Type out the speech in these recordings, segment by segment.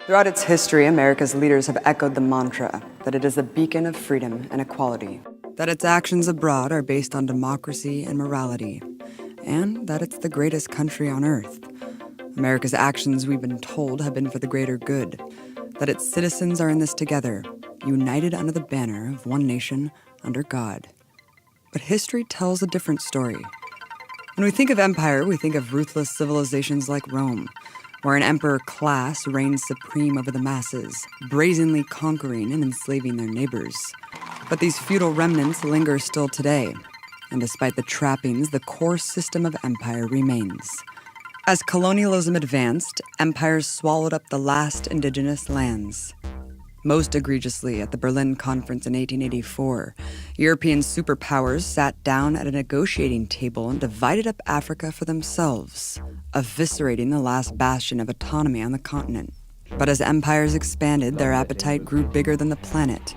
Throughout its history, America's leaders have echoed the mantra that it is a beacon of freedom and equality, that its actions abroad are based on democracy and morality, and that it's the greatest country on earth. America's actions, we've been told, have been for the greater good, that its citizens are in this together, united under the banner of one nation under God. But history tells a different story. When we think of empire, we think of ruthless civilizations like Rome, where an emperor class reigns supreme over the masses, brazenly conquering and enslaving their neighbors. But these feudal remnants linger still today, and despite the trappings, the core system of empire remains. As colonialism advanced, empires swallowed up the last indigenous lands. Most egregiously, at the Berlin Conference in 1884, European superpowers sat down at a negotiating table and divided up Africa for themselves, eviscerating the last bastion of autonomy on the continent. But as empires expanded, their appetite grew bigger than the planet.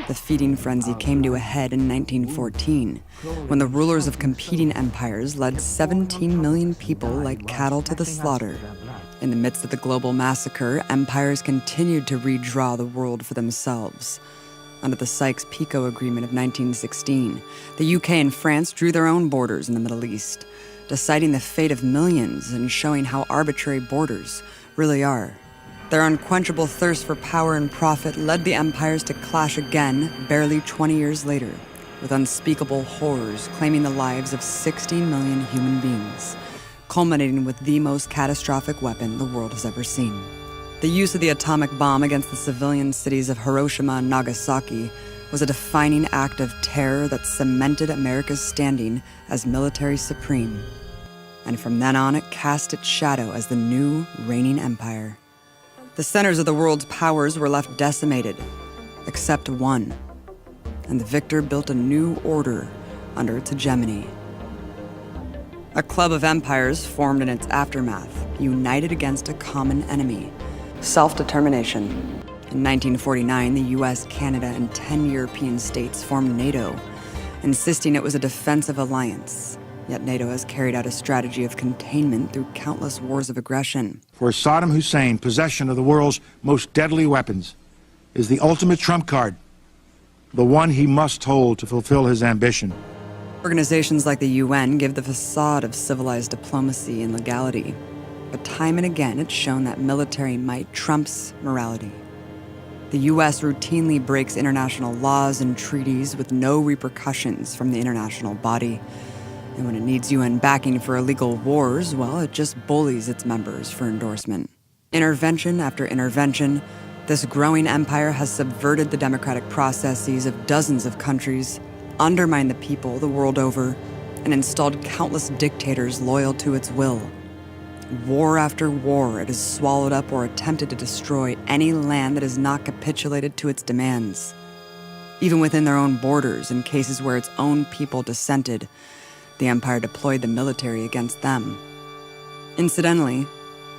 The feeding frenzy came to a head in 1914, when the rulers of competing empires led 17 million people like cattle to the slaughter. In the midst of the global massacre, empires continued to redraw the world for themselves. Under the Sykes-Picot Agreement of 1916, the UK and France drew their own borders in the Middle East, deciding the fate of millions and showing how arbitrary borders really are. Their unquenchable thirst for power and profit led the empires to clash again barely 20 years later, with unspeakable horrors claiming the lives of 60 million human beings, culminating with the most catastrophic weapon the world has ever seen. The use of the atomic bomb against the civilian cities of Hiroshima and Nagasaki was a defining act of terror that cemented America's standing as military supreme. And from then on, it cast its shadow as the new reigning empire. The centers of the world's powers were left decimated, except one, and the victor built a new order under its hegemony. A club of empires formed in its aftermath, united against a common enemy: self-determination. In 1949, the US, Canada, and 10 European states formed NATO, insisting it was a defensive alliance. Yet NATO has carried out a strategy of containment through countless wars of aggression. For Saddam Hussein, possession of the world's most deadly weapons is the ultimate trump card, the one he must hold to fulfill his ambition. Organizations like the UN give the facade of civilized diplomacy and legality, but time and again it's shown that military might trumps morality. The US routinely breaks international laws and treaties with no repercussions from the international body. And when it needs UN backing for illegal wars, well, it just bullies its members for endorsement. Intervention after intervention, this growing empire has subverted the democratic processes of dozens of countries, undermined the people the world over, and installed countless dictators loyal to its will. War after war, it has swallowed up or attempted to destroy any land that has not capitulated to its demands. Even within their own borders, in cases where its own people dissented, the empire deployed the military against them. Incidentally,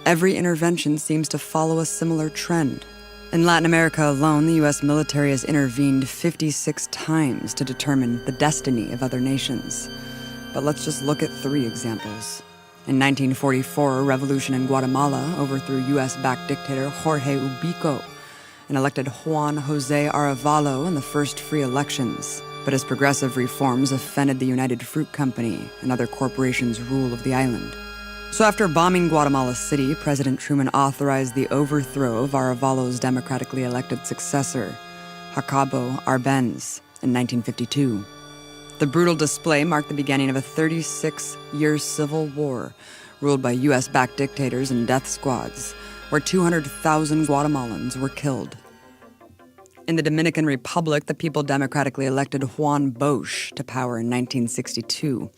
every intervention seems to follow a similar trend. In Latin America alone, the US military has intervened 56 times to determine the destiny of other nations. But let's just look at 3 examples. In 1944, a revolution in Guatemala overthrew US-backed dictator Jorge Ubico and elected Juan José Arevalo in the first free elections. But his progressive reforms offended the United Fruit Company and other corporations' rule of the island. So after bombing Guatemala City, President Truman authorized the overthrow of Arevalo's democratically elected successor, Jacobo Arbenz, in 1952. The brutal display marked the beginning of a 36-year civil war ruled by US-backed dictators and death squads, where 200,000 Guatemalans were killed. In the Dominican Republic, the people democratically elected Juan Bosch to power in 1962,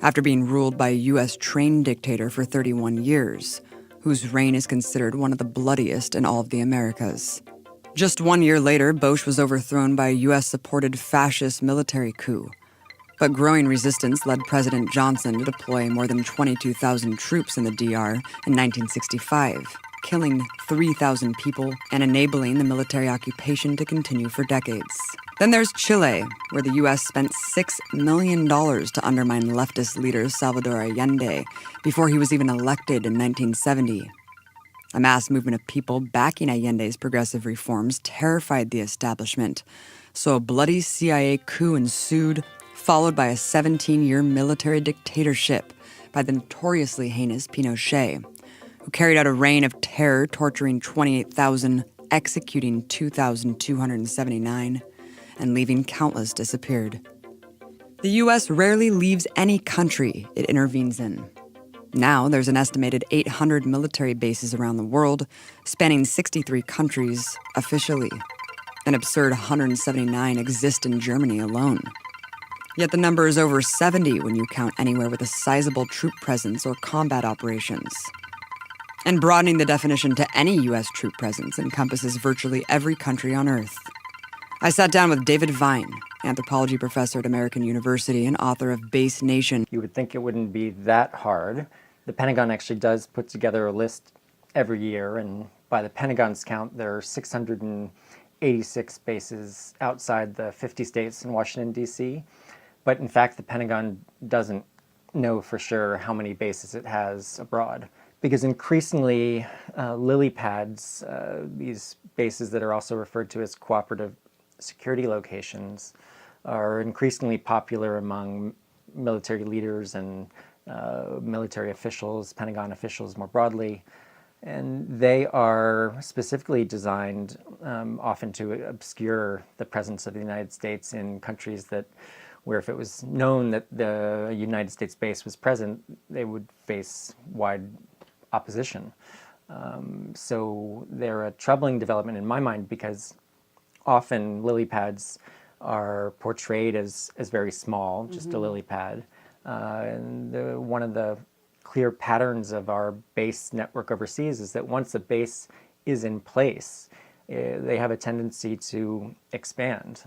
after being ruled by a US-trained dictator for 31 years, whose reign is considered one of the bloodiest in all of the Americas. Just 1 year later, Bosch was overthrown by a US-supported fascist military coup. But growing resistance led President Johnson to deploy more than 22,000 troops in the DR in 1965, killing 3,000 people and enabling the military occupation to continue for decades. Then there's Chile, where the U.S. spent $6 million to undermine leftist leader Salvador Allende before he was even elected in 1970. A mass movement of people backing Allende's progressive reforms terrified the establishment, so a bloody CIA coup ensued, followed by a 17-year military dictatorship by the notoriously heinous Pinochet, who carried out a reign of terror, torturing 28,000, executing 2,279, and leaving countless disappeared. The U.S. rarely leaves any country it intervenes in. Now there's an estimated 800 military bases around the world, spanning 63 countries officially. An absurd 179 exist in Germany alone. Yet the number is over 70 when you count anywhere with a sizable troop presence or combat operations. And broadening the definition to any U.S. troop presence encompasses virtually every country on Earth. I sat down with David Vine, anthropology professor at American University and author of Base Nation. You would think it wouldn't be that hard. The Pentagon actually does put together a list every year, and by the Pentagon's count, there are 686 bases outside the 50 states in Washington, D.C. But in fact, the Pentagon doesn't know for sure how many bases it has abroad. Because increasingly, lily pads, these bases that are also referred to as cooperative security locations, are increasingly popular among military leaders and military officials, Pentagon officials more broadly. And they are specifically designed often to obscure the presence of the United States in countries that, where if it was known that the United States base was present, they would face wide opposition. So they're a troubling development in my mind because often lily pads are portrayed as very small, just a lily pad. And one of the clear patterns of our base network overseas is that once a base is in place, they have a tendency to expand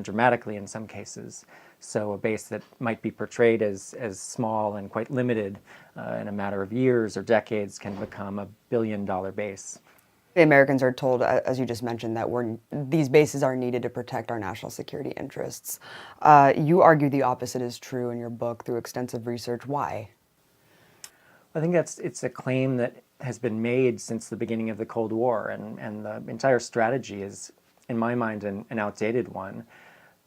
dramatically in some cases. So a base that might be portrayed as small and quite limited in a matter of years or decades can become a billion-dollar base. The Americans are told, as you just mentioned, that these bases are needed to protect our national security interests. You argue the opposite is true in your book through extensive research. Why? I think it's a claim that has been made since the beginning of the Cold War, and the entire strategy is, in my mind, an outdated one.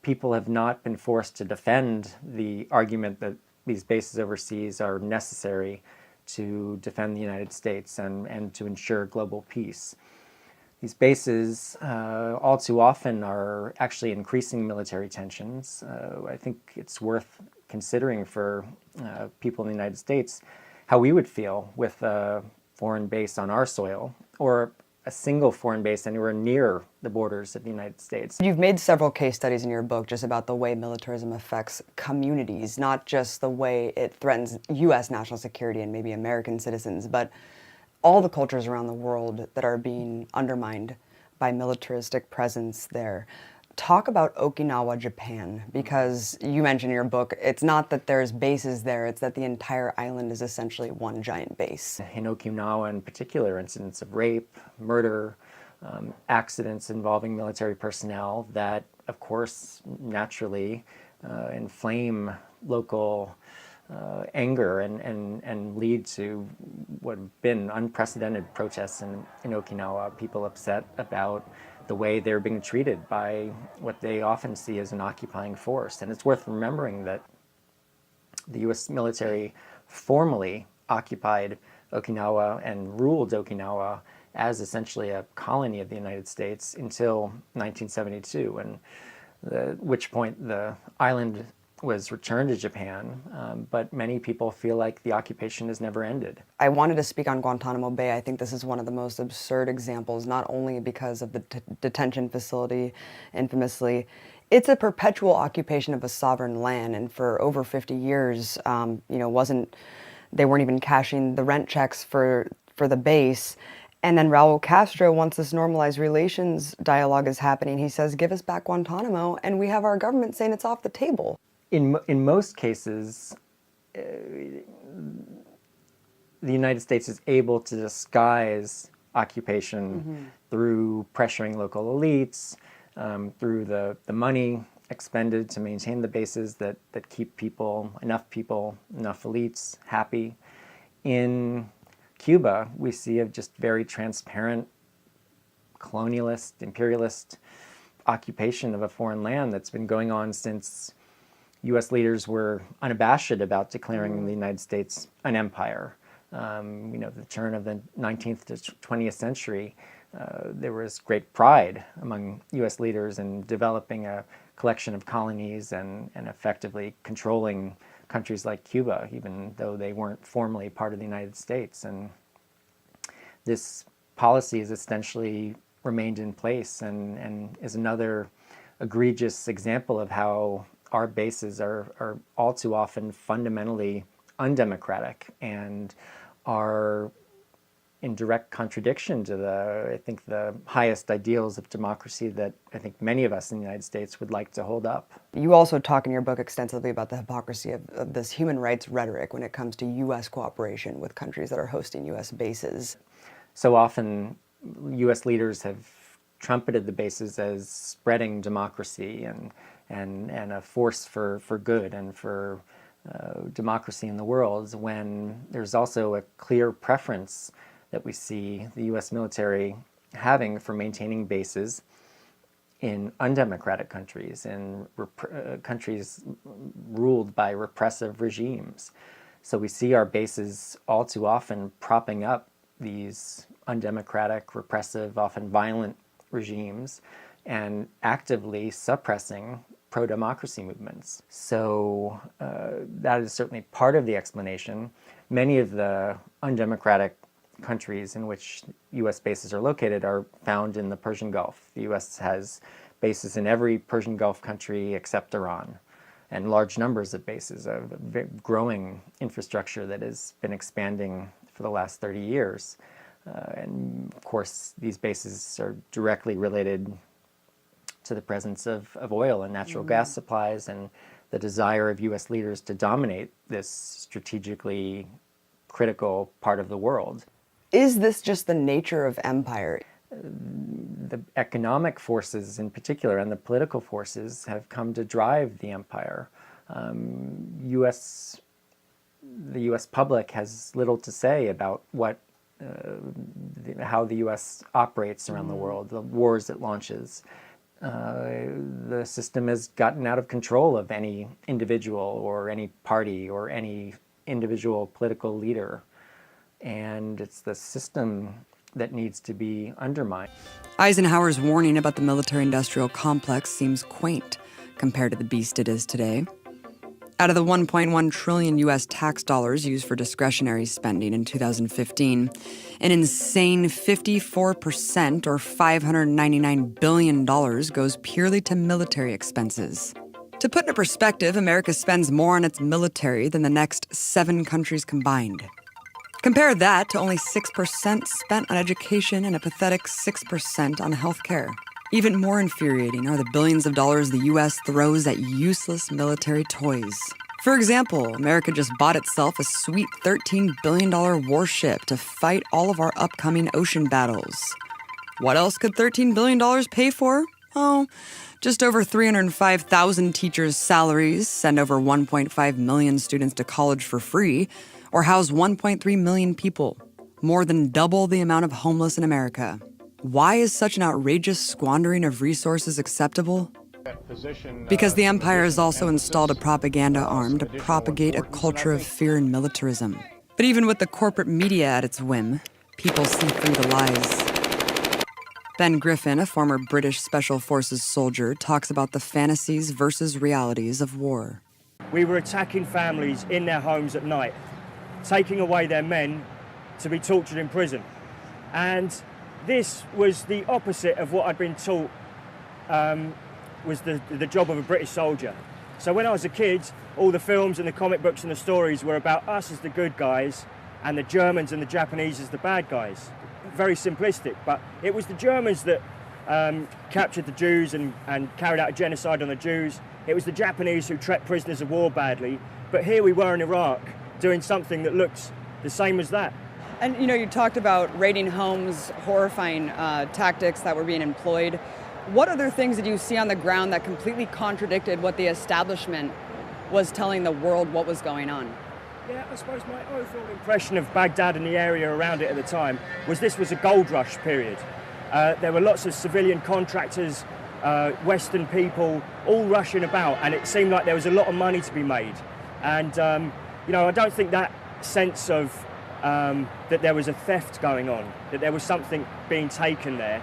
People have not been forced to defend the argument that these bases overseas are necessary to defend the United States and to ensure global peace. These bases all too often are actually increasing military tensions. I think it's worth considering for people in the United States how we would feel with a foreign base on our soil or a single foreign base anywhere near the borders of the United States. You've made several case studies in your book just about the way militarism affects communities, not just the way it threatens U.S. national security and maybe American citizens, but all the cultures around the world that are being undermined by militaristic presence there. Talk about Okinawa, Japan, because you mentioned in your book, it's not that there's bases there, it's that the entire island is essentially one giant base. In Okinawa in particular, incidents of rape, murder, accidents involving military personnel that, of course, naturally inflame local anger and lead to what have been unprecedented protests in Okinawa, people upset about the way they're being treated by what they often see as an occupying force. And it's worth remembering that the U.S. military formally occupied Okinawa and ruled Okinawa as essentially a colony of the United States until 1972, and at which point the island was returned to Japan, but many people feel like the occupation has never ended. I wanted to speak on Guantanamo Bay. I think this is one of the most absurd examples, not only because of the detention facility, infamously. It's a perpetual occupation of a sovereign land, and for over 50 years, they weren't even cashing the rent checks for for the base. And then Raul Castro, once this normalized relations dialogue is happening, he says, give us back Guantanamo, and we have our government saying it's off the table. In most cases, the United States is able to disguise occupation through pressuring local elites, through the money expended to maintain the bases that keep enough elites happy. In Cuba, we see a just very transparent colonialist, imperialist occupation of a foreign land that's been going on since U.S. leaders were unabashed about declaring the United States an empire. The turn of the 19th to 20th century, there was great pride among U.S. leaders in developing a collection of colonies and effectively controlling countries like Cuba, even though they weren't formally part of the United States. And this policy has essentially remained in place and is another egregious example of how our bases are all too often fundamentally undemocratic and are in direct contradiction to the highest ideals of democracy that I think many of us in the United States would like to hold up. You also talk in your book extensively about the hypocrisy of this human rights rhetoric when it comes to U.S. cooperation with countries that are hosting U.S. bases. So often, U.S. leaders have trumpeted the bases as spreading democracy and a force for good and for democracy in the world, when there's also a clear preference that we see the U.S. military having for maintaining bases in undemocratic countries, in countries ruled by repressive regimes. So we see our bases all too often propping up these undemocratic, repressive, often violent regimes and actively suppressing pro-democracy movements. So that is certainly part of the explanation. Many of the undemocratic countries in which U.S. bases are located are found in the Persian Gulf. The U.S. has bases in every Persian Gulf country except Iran, and large numbers of bases, a growing infrastructure that has been expanding for the last 30 years. And of course, these bases are directly related to the presence of oil and natural gas supplies and the desire of U.S. leaders to dominate this strategically critical part of the world. Is this just the nature of empire? The economic forces in particular and the political forces have come to drive the empire. The U.S. public has little to say about how the U.S. operates around the world, the wars it launches. The system has gotten out of control of any individual or any party or any individual political leader. And it's the system that needs to be undermined. Eisenhower's warning about the military-industrial complex seems quaint compared to the beast it is today. Out of the $1.1 trillion U.S. tax dollars used for discretionary spending in 2015, an insane 54%, or $599 billion, goes purely to military expenses. To put into perspective, America spends more on its military than the next 7 countries combined. Compare that to only 6% spent on education and a pathetic 6% on healthcare. Even more infuriating are the billions of dollars the U.S. throws at useless military toys. For example, America just bought itself a sweet $13 billion warship to fight all of our upcoming ocean battles. What else could $13 billion pay for? Oh, just over 305,000 teachers' salaries, send over 1.5 million students to college for free, or house 1.3 million people, more than double the amount of homeless in America. Why is such an outrageous squandering of resources acceptable? Because the empire has also installed a propaganda arm to propagate a culture of fear and militarism. But even with the corporate media at its whim, people see through the lies. Ben Griffin, a former British Special Forces soldier, talks about the fantasies versus realities of war. We were attacking families in their homes at night, taking away their men to be tortured in prison. And this was the opposite of what I'd been taught was the job of a British soldier. So when I was a kid, all the films and the comic books and the stories were about us as the good guys and the Germans and the Japanese as the bad guys. Very simplistic, but it was the Germans that captured the Jews and carried out a genocide on the Jews. It was the Japanese who treated prisoners of war badly. But here we were in Iraq doing something that looked the same as that. And you talked about raiding homes, horrifying tactics that were being employed. What other things did you see on the ground that completely contradicted what the establishment was telling the world what was going on? Yeah, I suppose my overall impression of Baghdad and the area around it at the time was this was a gold rush period. There were lots of civilian contractors, Western people, all rushing about, and it seemed like there was a lot of money to be made. And, I don't think that sense of that there was a theft going on, that there was something being taken there,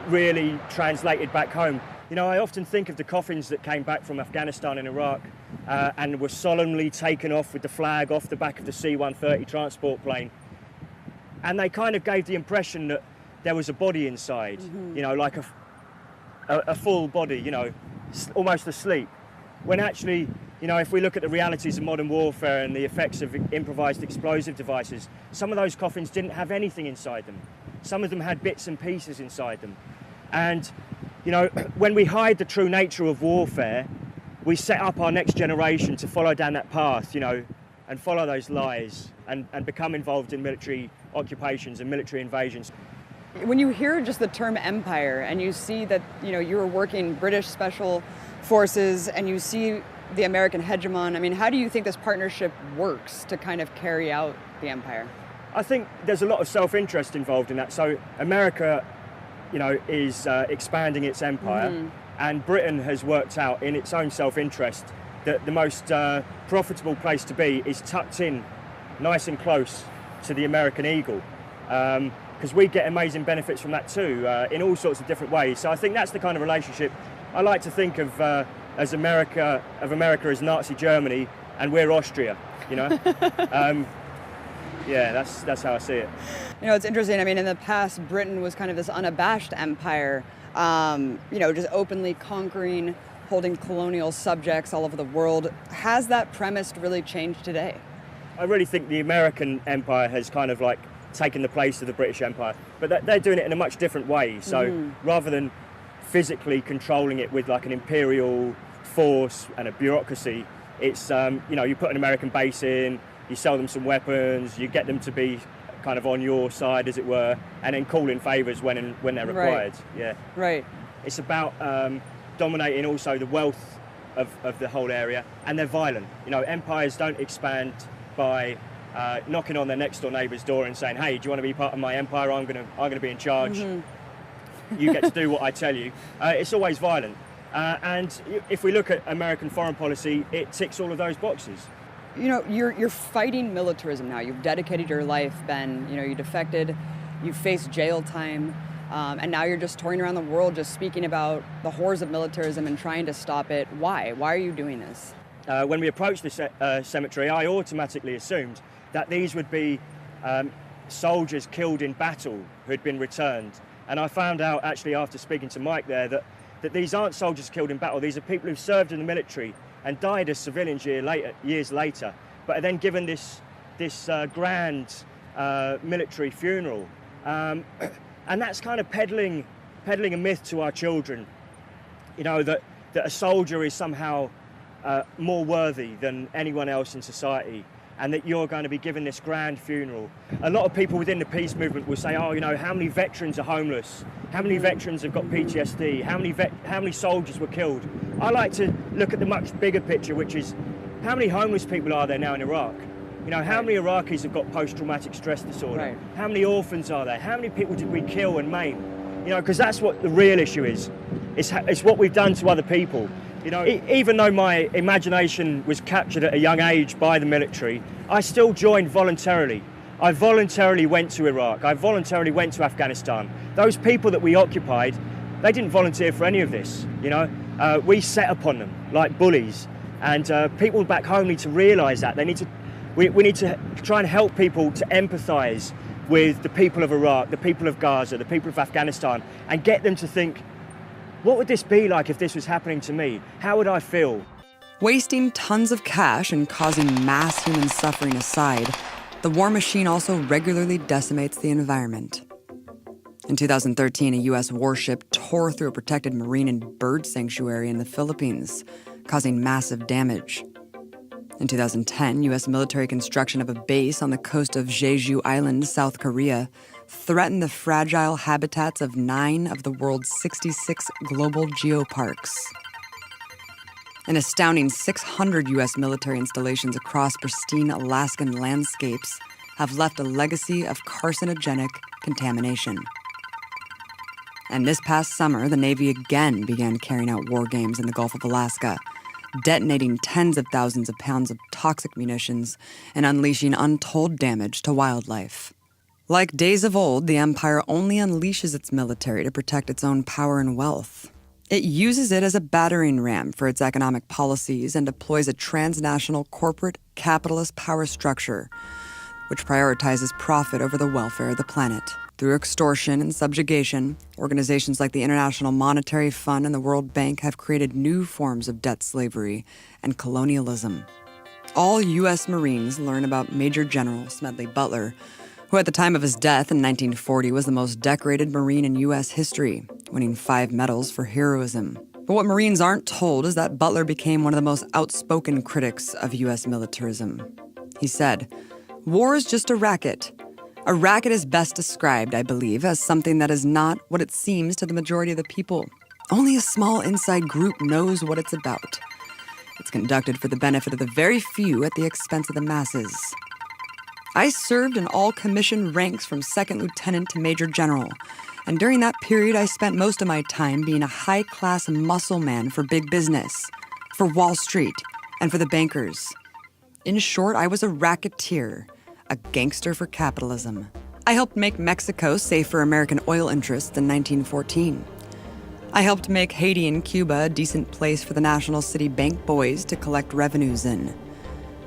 really translated back home. I often think of the coffins that came back from Afghanistan and Iraq and were solemnly taken off with the flag off the back of the C-130 transport plane. And they kind of gave the impression that there was a body inside, like a full body, almost asleep. When actually, if we look at the realities of modern warfare and the effects of improvised explosive devices, some of those coffins didn't have anything inside them. Some of them had bits and pieces inside them. And, when we hide the true nature of warfare, we set up our next generation to follow down that path, and follow those lies and become involved in military occupations and military invasions. When you hear just the term empire and you see that, you were working British special forces and you see the American hegemon, how do you think this partnership works to kind of carry out the empire? I think there's a lot of self-interest involved in that. So America, is expanding its empire, and Britain has worked out in its own self-interest that the most profitable place to be is tucked in nice and close to the American eagle, because we get amazing benefits from that too, in all sorts of different ways. So I think that's the kind of relationship I like to think of as America as Nazi Germany, and we're Austria, Yeah, that's how I see it. It's interesting. In the past, Britain was kind of this unabashed empire, just openly conquering, holding colonial subjects all over the world. Has that premise really changed today? I really think the American empire has kind of like taken the place of the British Empire, but they're doing it in a much different way. So rather than physically controlling it with like an imperial force and a bureaucracy, it's, you put an American base in, you sell them some weapons, you get them to be kind of on your side, as it were, and then call in favours when they're required. Right. Yeah. Right. It's about dominating also the wealth of the whole area, and they're violent. Empires don't expand by knocking on their next door neighbour's door and saying, "Hey, do you want to be part of my empire? I'm gonna be in charge. You get to do what I tell you." It's always violent. And if we look at American foreign policy, it ticks all of those boxes. You're fighting militarism now. You've dedicated your life, Ben. You defected, you faced jail time, and now you're just touring around the world just speaking about the horrors of militarism and trying to stop it. Why? Why are you doing this? When we approached the cemetery, I automatically assumed that these would be soldiers killed in battle who'd been returned. And I found out actually after speaking to Mike there that these aren't soldiers killed in battle. These are people who've served in the military and died as civilians years later, but are then given this grand military funeral. And that's kind of peddling a myth to our children, that a soldier is somehow more worthy than anyone else in society, and that you're going to be given this grand funeral. A lot of people within the peace movement will say, how many veterans are homeless? How many veterans have got PTSD? How many soldiers were killed? I like to look at the much bigger picture, which is how many homeless people are there now in Iraq? How many Iraqis have got post-traumatic stress disorder? Right. How many orphans are there? How many people did we kill and maim? Because that's what the real issue is. It's what we've done to other people. Even though my imagination was captured at a young age by the military, I still joined voluntarily. I voluntarily went to Iraq. I voluntarily went to Afghanistan. Those people that we occupied, they didn't volunteer for any of this. We set upon them like bullies, and people back home need to realise that. We need to try and help people to empathise with the people of Iraq, the people of Gaza, the people of Afghanistan, and get them to think, what would this be like if this was happening to me? How would I feel? Wasting tons of cash and causing mass human suffering aside, The war machine also regularly decimates the environment. In 2013, a U.S. warship tore through a protected marine and bird sanctuary in the Philippines, causing massive damage. In 2010, U.S. military construction of a base on the coast of Jeju Island, South Korea, threatened the fragile habitats of 9 of the world's 66 global geoparks. An astounding 600 U.S. military installations across pristine Alaskan landscapes have left a legacy of carcinogenic contamination. And this past summer, the Navy again began carrying out war games in the Gulf of Alaska, detonating tens of thousands of pounds of toxic munitions and unleashing untold damage to wildlife. Like days of old, the empire only unleashes its military to protect its own power and wealth. It uses it as a battering ram for its economic policies and deploys a transnational corporate capitalist power structure, which prioritizes profit over the welfare of the planet. Through extortion and subjugation, organizations like the International Monetary Fund and the World Bank have created new forms of debt slavery and colonialism. All U.S. Marines learn about Major General Smedley Butler, who at the time of his death in 1940 was the most decorated Marine in U.S. history, winning 5 medals for heroism. But what Marines aren't told is that Butler became one of the most outspoken critics of U.S. militarism. He said, "War is just a racket. A racket is best described, I believe, as something that is not what it seems to the majority of the people. Only a small inside group knows what it's about. It's conducted for the benefit of the very few at the expense of the masses." I served in all commissioned ranks from second lieutenant to major general, and during that period I spent most of my time being a high-class muscle man for big business, for Wall Street, and for the bankers. In short, I was a racketeer, a gangster for capitalism. I helped make Mexico safe for American oil interests in 1914. I helped make Haiti and Cuba a decent place for the National City Bank boys to collect revenues in.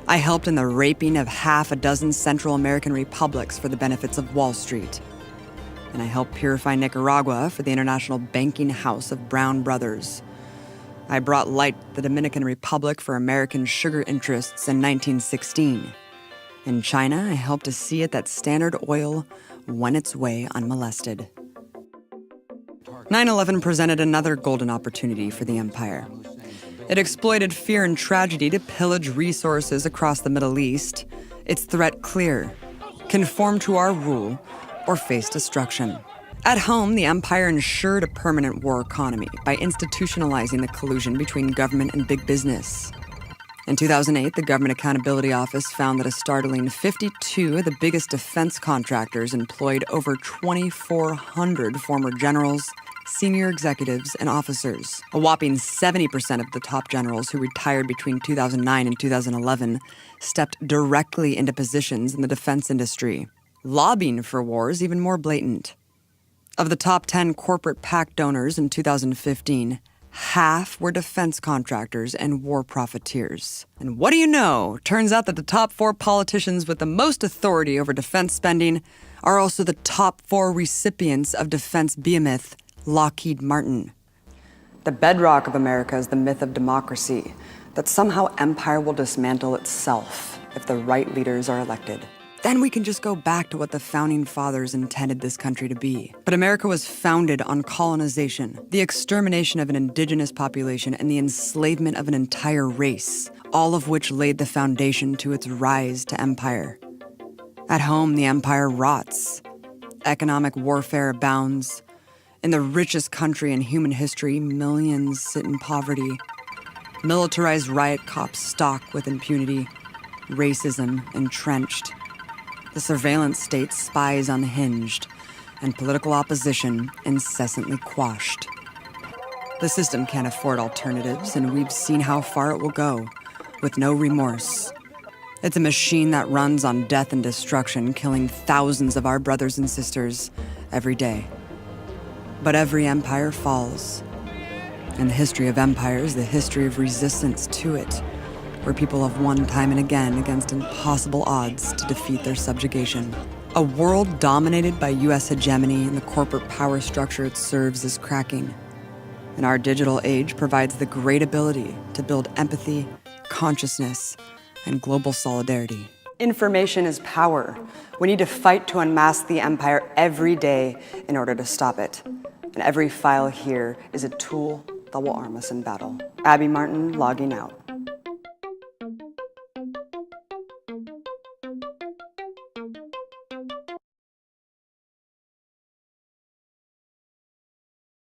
I helped in the raping of half a dozen Central American republics for the benefits of Wall Street. And I helped purify Nicaragua for the International Banking House of Brown Brothers. I brought light to the Dominican Republic for American sugar interests in 1916. In China, I helped to see it that Standard Oil won its way unmolested. 9/11 presented another golden opportunity for the empire. It exploited fear and tragedy to pillage resources across the Middle East, its threat clear: conform to our rule or face destruction. At home, the empire ensured a permanent war economy by institutionalizing the collusion between government and big business. In 2008, the Government Accountability Office found that a startling 52 of the biggest defense contractors employed over 2,400 former generals, senior executives, and officers. A whopping 70% of the top generals who retired between 2009 and 2011 stepped directly into positions in the defense industry. Lobbying for war is even more blatant. Of the top 10 corporate PAC donors in 2015, half were defense contractors and war profiteers. And what do you know? Turns out that the top 4 politicians with the most authority over defense spending are also the top 4 recipients of defense behemoth Lockheed Martin. The bedrock of America is the myth of democracy, that somehow empire will dismantle itself if the right leaders are elected. Then we can just go back to what the founding fathers intended this country to be. But America was founded on colonization, the extermination of an indigenous population, and the enslavement of an entire race, all of which laid the foundation to its rise to empire. At home, the empire rots. Economic warfare abounds. In the richest country in human history, millions sit in poverty. Militarized riot cops stalk with impunity. Racism entrenched. The surveillance state spies unhinged, and political opposition incessantly quashed. The system can't afford alternatives, and we've seen how far it will go, with no remorse. It's a machine that runs on death and destruction, killing thousands of our brothers and sisters every day. But every empire falls. And the history of empire is the history of resistance to it, where people have won time and again against impossible odds to defeat their subjugation. A world dominated by U.S. hegemony and the corporate power structure it serves is cracking. And our digital age provides the great ability to build empathy, consciousness, and global solidarity. Information is power. We need to fight to unmask the empire every day in order to stop it. And every file here is a tool that will arm us in battle. Abby Martin, logging out.